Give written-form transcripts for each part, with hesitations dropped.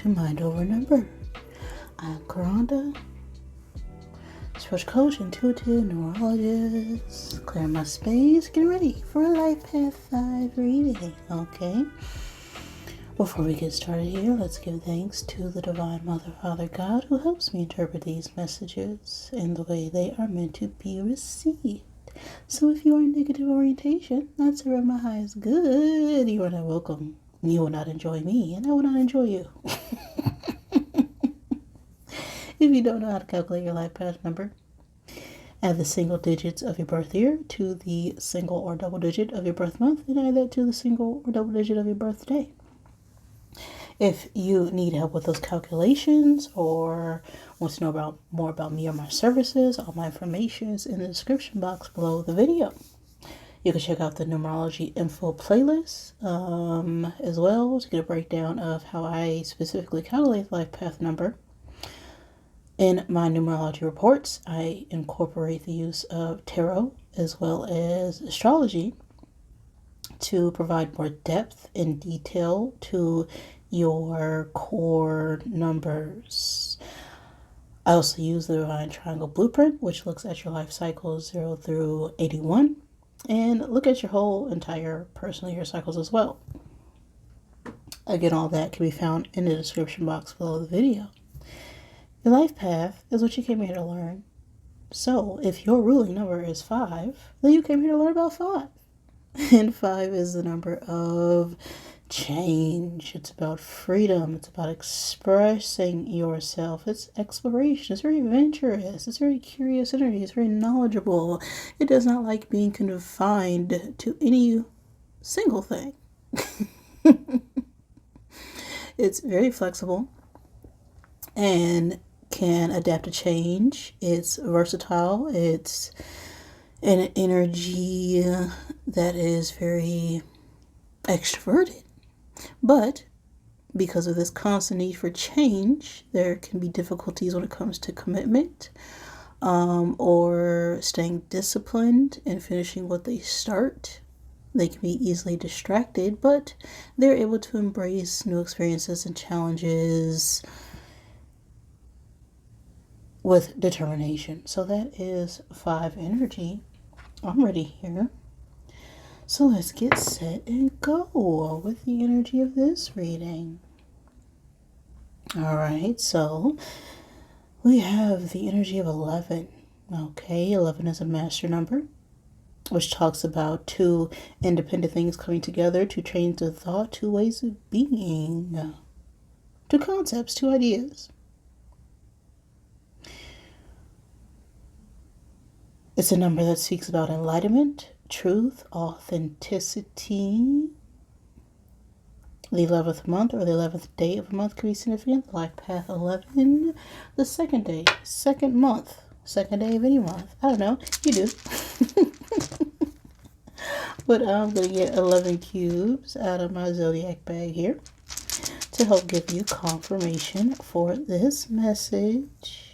to Mind Over Number. I'm Karanda, spiritual coach, intuitive, numerologist. Clearing my space, getting ready for a Life Path 5 reading, okay? Before we get started here, let's give thanks to the Divine Mother, Father, God, who helps me interpret these messages in the way they are meant to be received. So if you are in negative orientation, not serving my highest good, you are not welcome. You will not enjoy me, and I will not enjoy you. If you don't know how to calculate your life path number, add the single digits of your birth year to the single or double digit of your birth month, and add that to the single or double digit of your birthday. If you need help with those calculations or want to know more about me or my services, all my information is in the description box below the video. You can check out the Numerology info playlist as well to get a breakdown of how I specifically calculate the life path number. In my numerology reports, I incorporate the use of tarot as well as astrology to provide more depth and detail to your core numbers. I also use the Divine Triangle Blueprint, which looks at your life cycles 0 through 81, and look at your whole entire personal year cycles as well. Again, all that can be found in the description box below the video. Your life path is what you came here to learn. So if your ruling number is 5, then you came here to learn about 5. And 5 is the number of change. It's about freedom. It's about expressing yourself. It's exploration. It's very adventurous. It's very curious energy. It's very knowledgeable. It does not like being confined to any single thing. It's very flexible and can adapt to change. It's versatile. It's an energy that is very extroverted. But because of this constant need for change, there can be difficulties when it comes to commitment or staying disciplined and finishing what they start. They can be easily distracted, but they're able to embrace new experiences and challenges with determination. So that is 5 energy. I'm ready here. So let's get set and go with the energy of this reading. All right, so we have the energy of 11. Okay, 11 is a master number, which talks about 2 independent things coming together, 2 trains of thought, 2 ways of being, 2 concepts, 2 ideas. It's a number that speaks about enlightenment, truth, authenticity. The 11th month or the 11th day of a month can be significant. Life path 11. The second day, second month, second day of any month. I don't know. You do. But I'm going to get 11 cubes out of my Zodiac bag here to help give you confirmation for this message.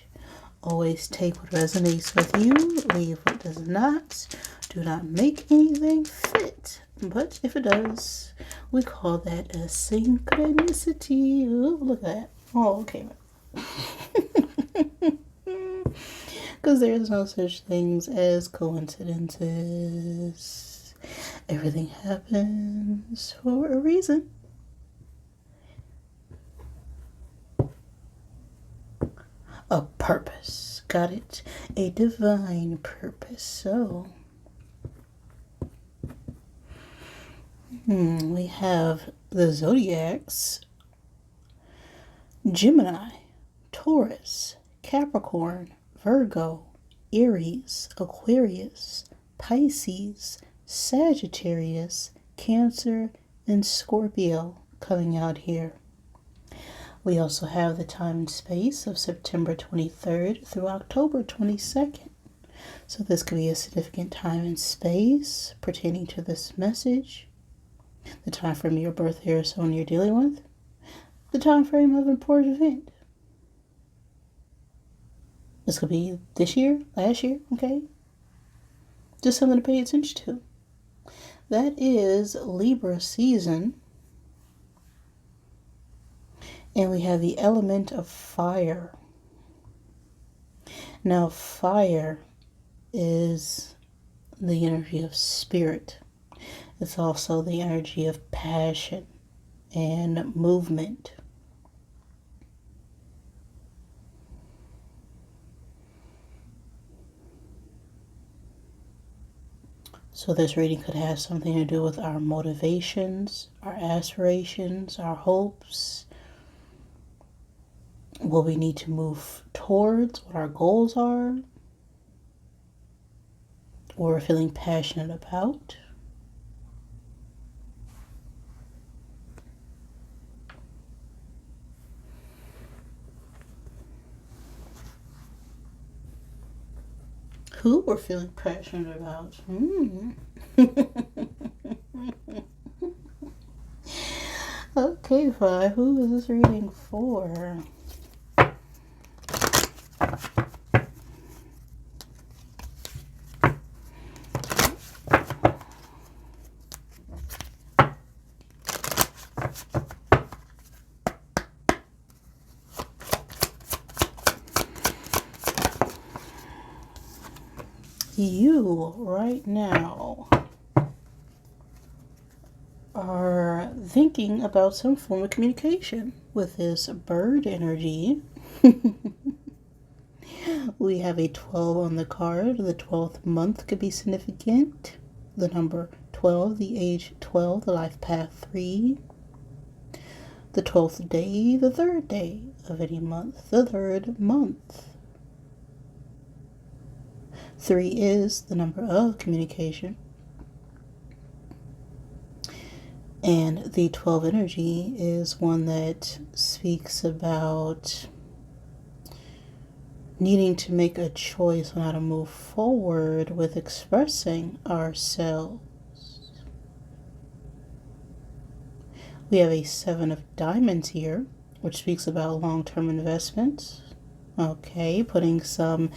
Always take what resonates with you, leave what does not. Do not make anything fit. But if it does, we call that a synchronicity. Ooh, look at that. Oh, okay. Because there's no such things as coincidences. Everything happens for a reason. A purpose. Got it? A divine purpose. So, we have the zodiacs: Gemini, Taurus, Capricorn, Virgo, Aries, Aquarius, Pisces, Sagittarius, Cancer, and Scorpio coming out here. We also have the time and space of September 23rd through October 22nd. So this could be a significant time and space pertaining to this message. The time frame of your birth year is someone you're dealing with. The time frame of an important event. This could be this year, last year, okay? Just something to pay attention to. That is Libra season. And we have the element of fire. Now, fire is the energy of spirit. It's also the energy of passion and movement. So this reading could have something to do with our motivations, our aspirations, our hopes, what we need to move towards, what our goals are, what we're feeling passionate about. Who we're feeling passionate about. Okay, Fi, who is this reading for? You, right now, are thinking about some form of communication with this bird energy. We have a 12 on the card. The 12th month could be significant. The number 12, the age 12, the life path 3. The 12th day, the 3rd day of any month, the 3rd month. 3 is the number of communication. And the 12 energy is one that speaks about needing to make a choice on how to move forward with expressing ourselves. We have a 7 of diamonds here, which speaks about long-term investments. Okay, putting some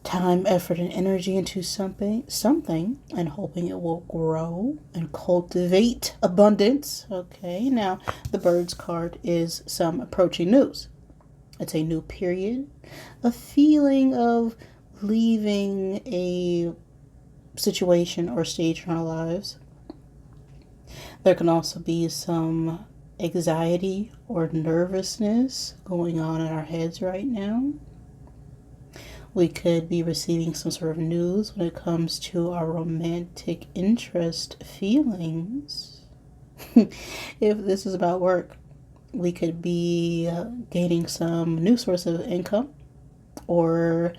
time, effort, and energy into something and hoping it will grow and cultivate abundance. Okay, now the bird's card is some approaching news. It's a new period, a feeling of leaving a situation or stage in our lives. There can also be some anxiety or nervousness going on in our heads right now. We could be receiving some sort of news when it comes to our romantic interest feelings. If this is about work, we could be gaining some new source of income, or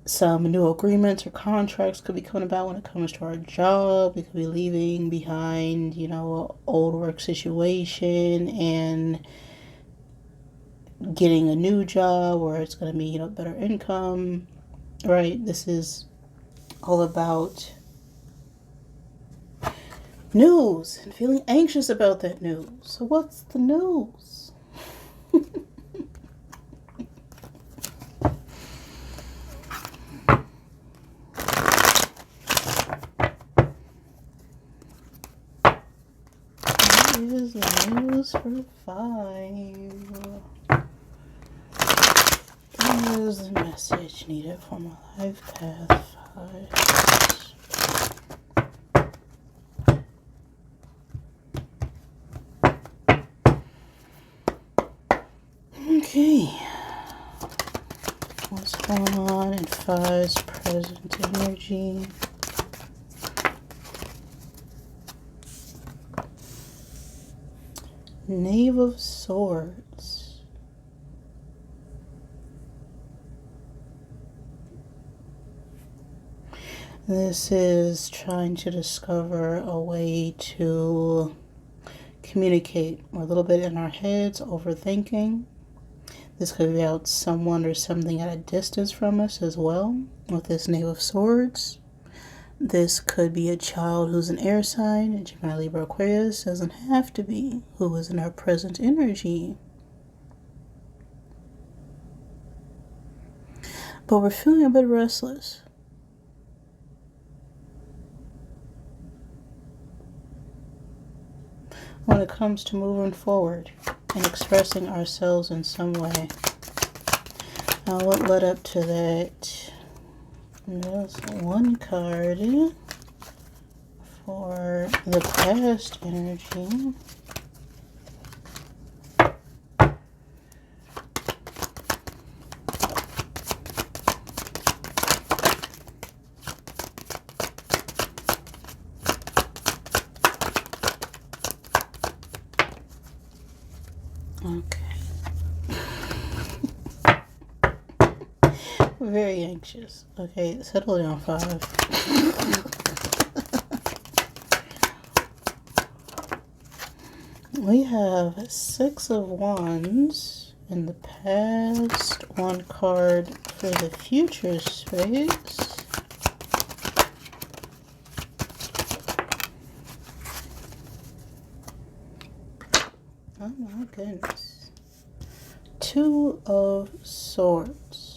some new agreements or contracts could be coming about when it comes to our job. We could be leaving behind, an old work situation and getting a new job where it's going to be, better income, right? This is all about news and feeling anxious about that news. So what's the news? What is the news for 5? What is the message needed for my life path 5? Okay. What's going on in 5's present energy? Knave of Swords. This is trying to discover a way to communicate. We're a little bit in our heads, overthinking. This could be about someone or something at a distance from us as well, with this Knave of Swords. This could be a child who's an air sign, Gemini, Libra, Aquarius. Doesn't have to be who is in our present energy. But we're feeling a bit restless. When it comes to moving forward, and expressing ourselves in some way. Now, what led up to that? There's one card for the past energy. Okay. Very anxious. Okay, settle down, 5. We have 6 of Wands in the past, 1 card for the future space. Oh my goodness. 2 of Swords.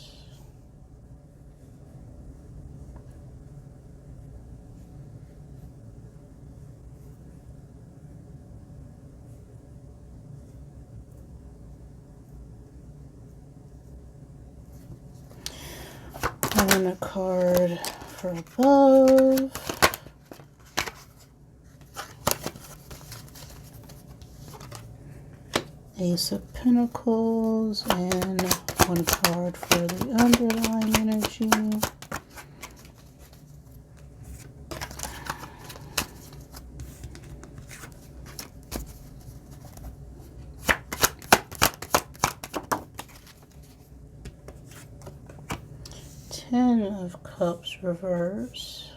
And a card for above. Ace of Pentacles and 1 card for the underlying energy. Ten of Cups reverse.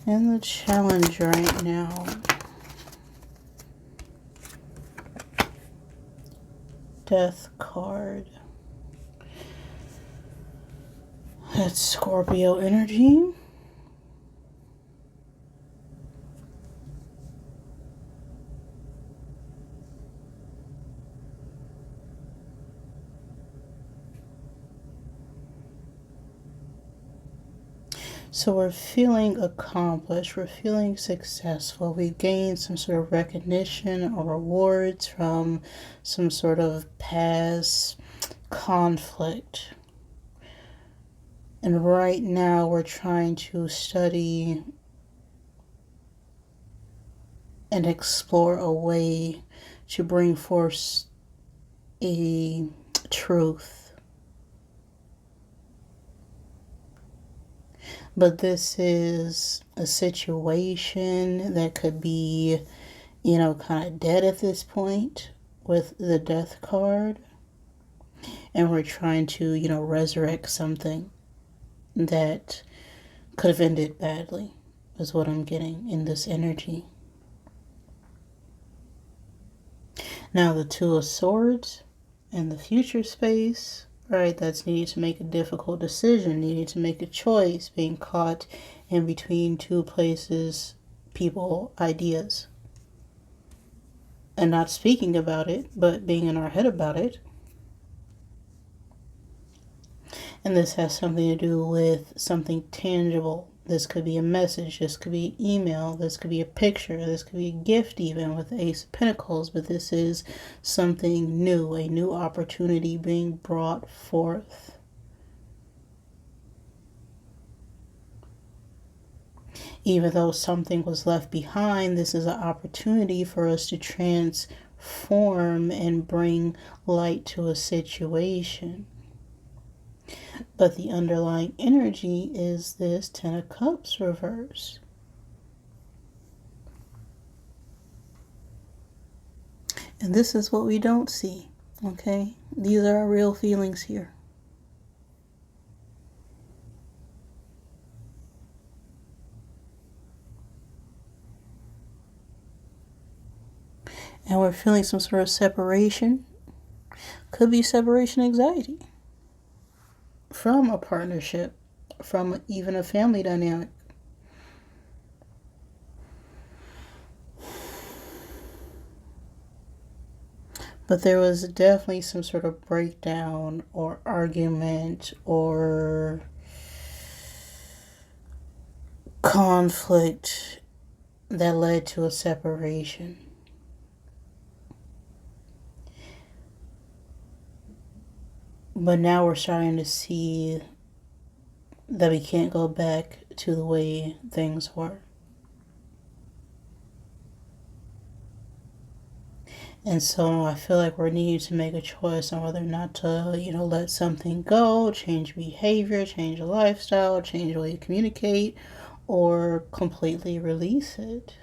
And the challenge right now. Death card. That's Scorpio energy. So we're feeling accomplished, we're feeling successful, we've gained some sort of recognition or rewards from some sort of past conflict. And right now we're trying to study and explore a way to bring forth a truth. But this is a situation that could be, kind of dead at this point with the Death card. And we're trying to, resurrect something that could have ended badly, is what I'm getting in this energy. Now the 2 of Swords and the future space. Right, that's needing to make a difficult decision, needing to make a choice, being caught in between 2 places, people, ideas. And not speaking about it, but being in our head about it. And this has something to do with something tangible. This could be a message, this could be email, this could be a picture, this could be a gift even with the Ace of Pentacles, but this is something new, a new opportunity being brought forth. Even though something was left behind, this is an opportunity for us to transform and bring light to a situation. But the underlying energy is this 10 of Cups reverse. And this is what we don't see, okay? These are our real feelings here. And we're feeling some sort of separation. Could be separation anxiety. From a partnership, from even a family dynamic. But there was definitely some sort of breakdown or argument or conflict that led to a separation. But now we're starting to see that we can't go back to the way things were. And so I feel like we're needing to make a choice on whether or not to, let something go, change behavior, change a lifestyle, change the way you communicate, or completely release it.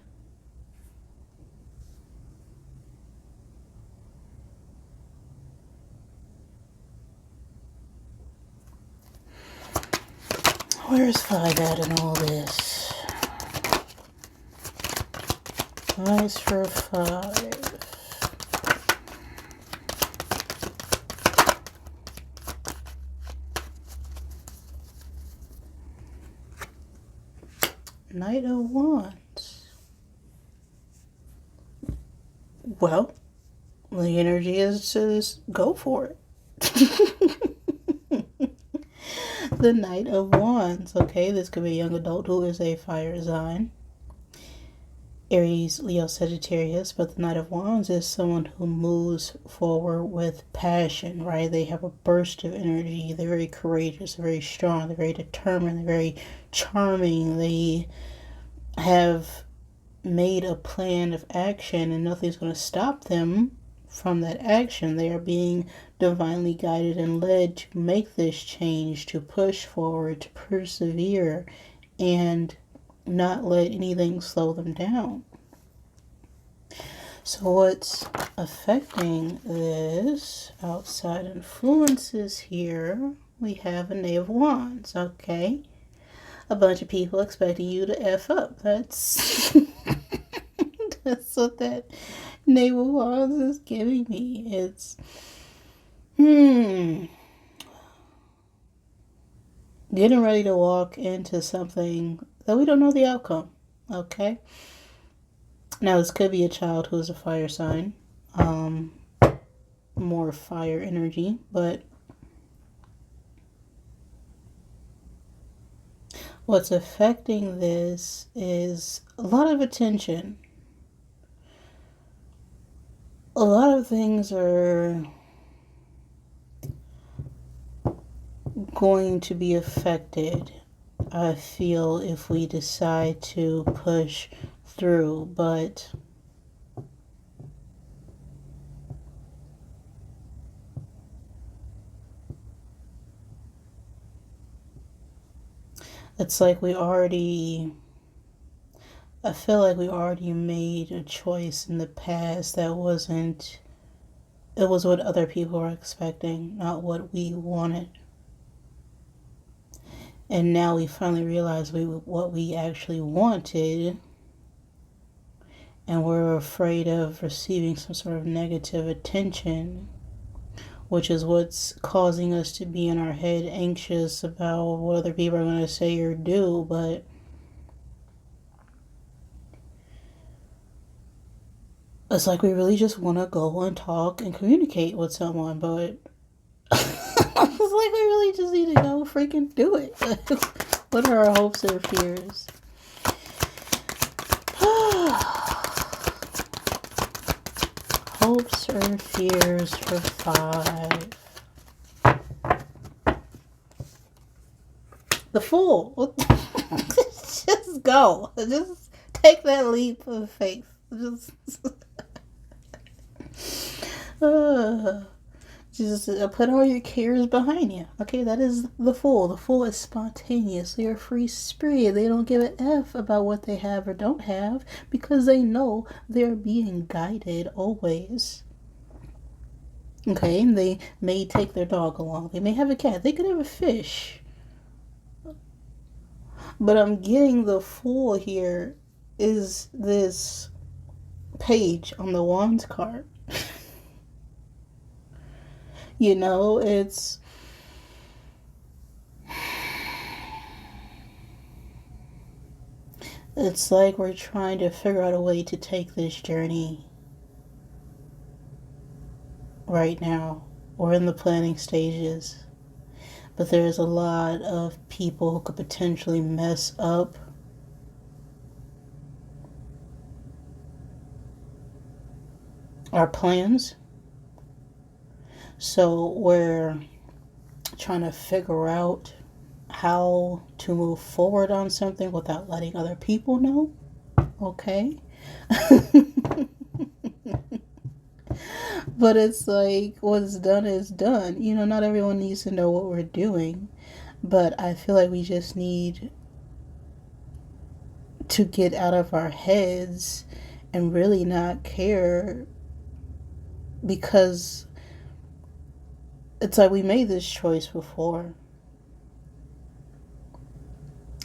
Where's 5 at in all this? Nice for 5. Knight of Wands. Well, the energy is to just go for it. The Knight of Wands. Okay, this could be a young adult who is a fire sign. Aries, Leo, Sagittarius. But the Knight of Wands is someone who moves forward with passion, right? They have a burst of energy. They're very courageous, they're very strong, they're very determined, they're very charming. They have made a plan of action and nothing's going to stop them from that action. They are being divinely guided and led to make this change, to push forward, to persevere, and not let anything slow them down. So what's affecting this outside influences here? We have a Knave of Wands, okay? A bunch of people expecting you to F up. That's that's what that Knave of Wands is giving me. It's getting ready to walk into something that we don't know the outcome. Okay. Now this could be a child who's a fire sign, more fire energy, but what's affecting this is a lot of attention. A lot of things are going to be affected, I feel, if we decide to push through, but it's like I feel like we already made a choice in the past that wasn't, it was what other people were expecting, not what we wanted. And now we finally realize what we actually wanted, and we're afraid of receiving some sort of negative attention, which is what's causing us to be in our head anxious about what other people are going to say or do. But it's like we really just want to go and talk and communicate with someone, but it's like we really just need to go freaking do it. What are our hopes or fears? Hopes or fears for 5. The Fool. Just go. Just take that leap of faith. Just put all your cares behind you. Okay, that is the Fool. The Fool is spontaneous. They are free spirit. They don't give an F about what they have or don't have because they know they're being guided always. Okay, they may take their dog along. They may have a cat. They could have a fish. But I'm getting the Fool here is this page on the Wands card. You know, it's like we're trying to figure out a way to take this journey right now. We're in the planning stages, but there's a lot of people who could potentially mess up our plans. So we're trying to figure out how to move forward on something without letting other people know. Okay. But it's like, what's done is done. You know, not everyone needs to know what we're doing. But I feel like we just need to get out of our heads and really not care, because it's like we made this choice before.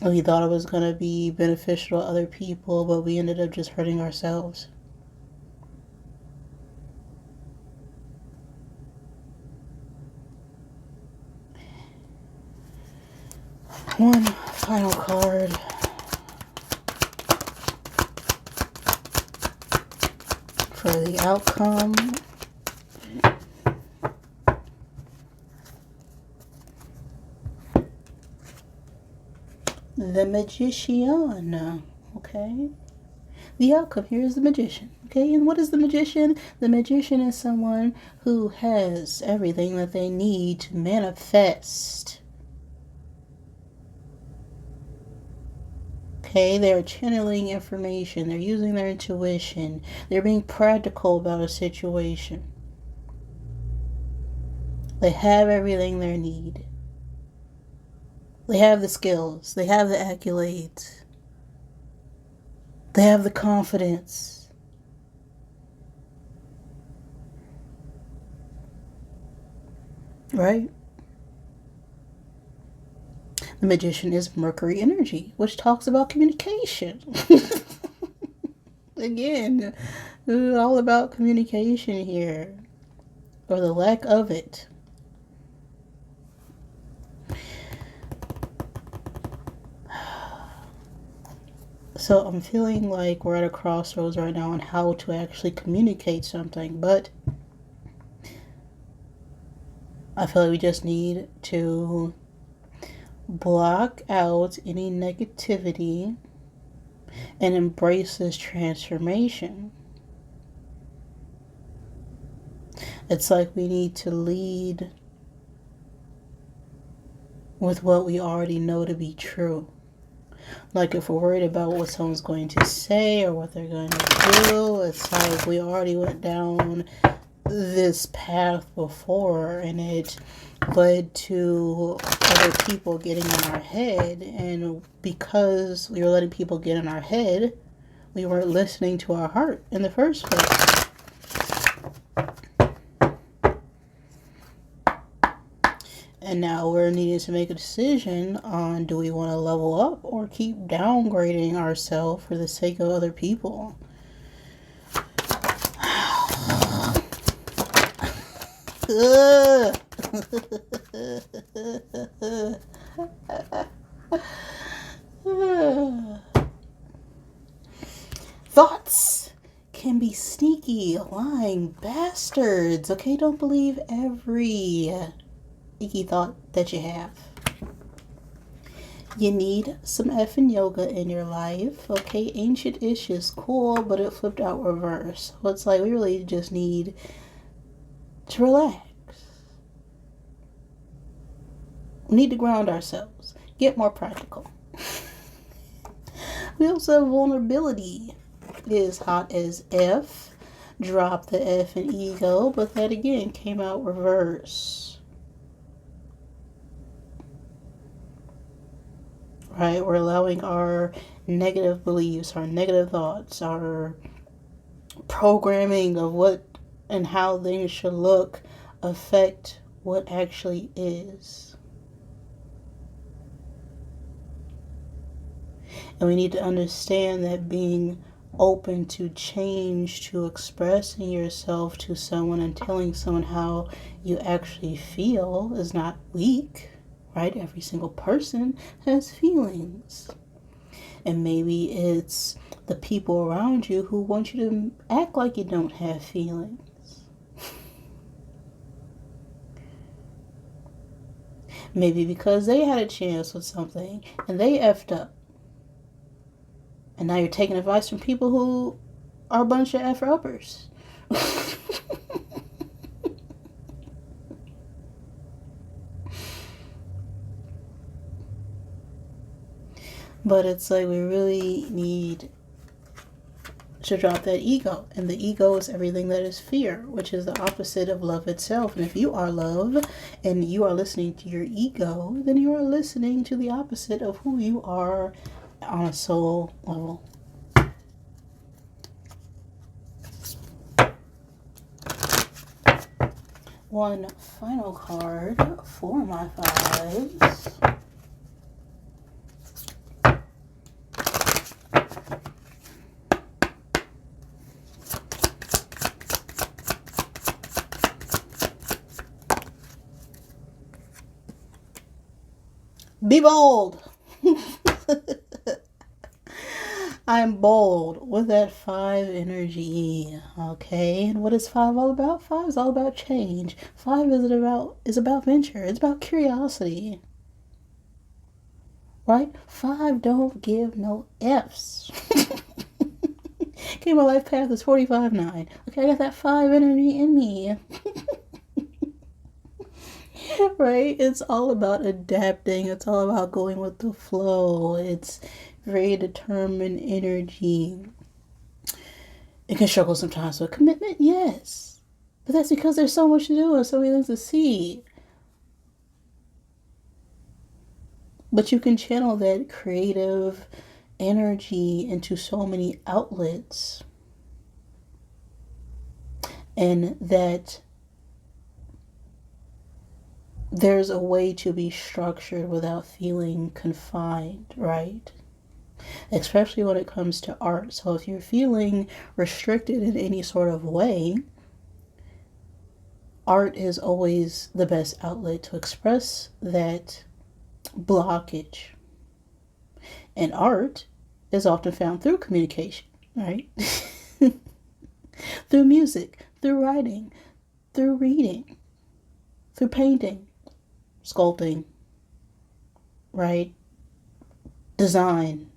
And we thought it was going to be beneficial to other people, but we ended up just hurting ourselves. One final card. For the outcome. The Magician. Okay. The outcome here is the Magician. Okay, and what is the Magician? The Magician is someone who has everything that they need to manifest. Okay, they're channeling information. They're using their intuition. They're being practical about a situation. They have everything they need. They have the skills. They have the accolades. They have the confidence. Right? The Magician is Mercury energy, which talks about communication. Again, it's all about communication here, or the lack of it. So I'm feeling like we're at a crossroads right now on how to actually communicate something, but I feel like we just need to block out any negativity and embrace this transformation. It's like we need to lead with what we already know to be true. Like if we're worried about what someone's going to say or what they're going to do, it's like we already went down this path before and it led to other people getting in our head, and because we were letting people get in our head, we weren't listening to our heart in the first place. And now we're needing to make a decision on, do we want to level up or keep downgrading ourselves for the sake of other people? Thoughts can be sneaky, lying bastards. Okay, don't believe every sneaky thought that you have. You need some effing yoga in your life. Okay, ancient-ish is cool, but it flipped out reverse. So it's like we really just need to relax. We need to ground ourselves. Get more practical. We also have vulnerability. It is hot as F. Drop the F in ego, but that again came out reverse. Right? We're allowing our negative beliefs, our negative thoughts, our programming of what and how things should look affect what actually is. And we need to understand that being open to change, to expressing yourself to someone and telling someone how you actually feel is not weak, right? Every single person has feelings. And maybe it's the people around you who want you to act like you don't have feelings. Maybe because they had a chance with something and they effed up. And now you're taking advice from people who are a bunch of F-uppers. But it's like we really need to drop that ego. And the ego is everything that is fear, which is the opposite of love itself. And if you are love and you are listening to your ego, then you are listening to the opposite of who you are on a soul level. One final card for my fives. Be bold. I'm bold with that 5 energy. Okay, and what is 5 all about? 5 is all about change. 5 is about venture. It's about curiosity. Right? 5 don't give no F's. Okay, my life path is 45-9. Okay, I got that 5 energy in me. Right? It's all about adapting. It's all about going with the flow. It's very determined energy. It can struggle sometimes with commitment, yes. But that's because there's so much to do and so many things to see. But you can channel that creative energy into so many outlets. And that there's a way to be structured without feeling confined, right? Especially when it comes to art. So if you're feeling restricted in any sort of way, art is always the best outlet to express that blockage. And art is often found through communication, right? Through music, through writing, through reading, through painting, sculpting, right? Design,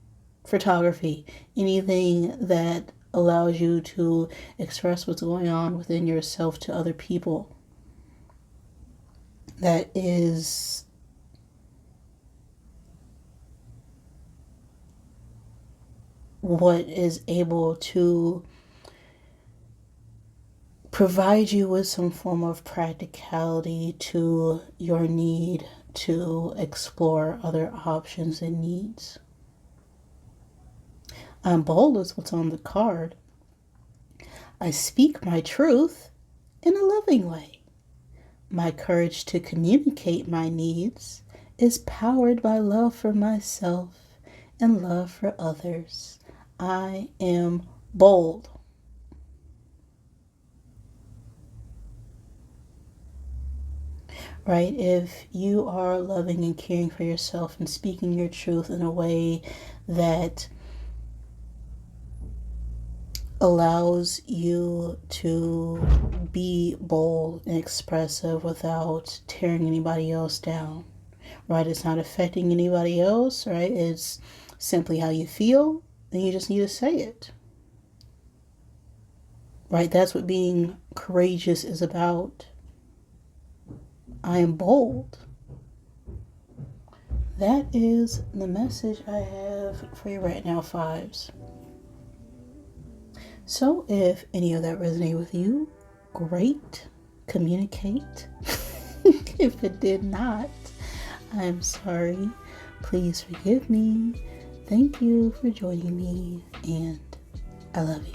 photography, anything that allows you to express what's going on within yourself to other people. That is what is able to provide you with some form of practicality to your need to explore other options and needs. I'm bold is what's on the card. I speak my truth in a loving way. My courage to communicate my needs is powered by love for myself and love for others. I am bold. Right? If you are loving and caring for yourself and speaking your truth in a way that allows you to be bold and expressive without tearing anybody else down, right? It's not affecting anybody else, right? It's simply how you feel, and you just need to say it, right? That's what being courageous is about. I am bold. That is the message I have for you right now, fives. So if any of that resonated with you, great. Communicate. If it did not, I'm sorry. Please forgive me. Thank you for joining me, and I love you.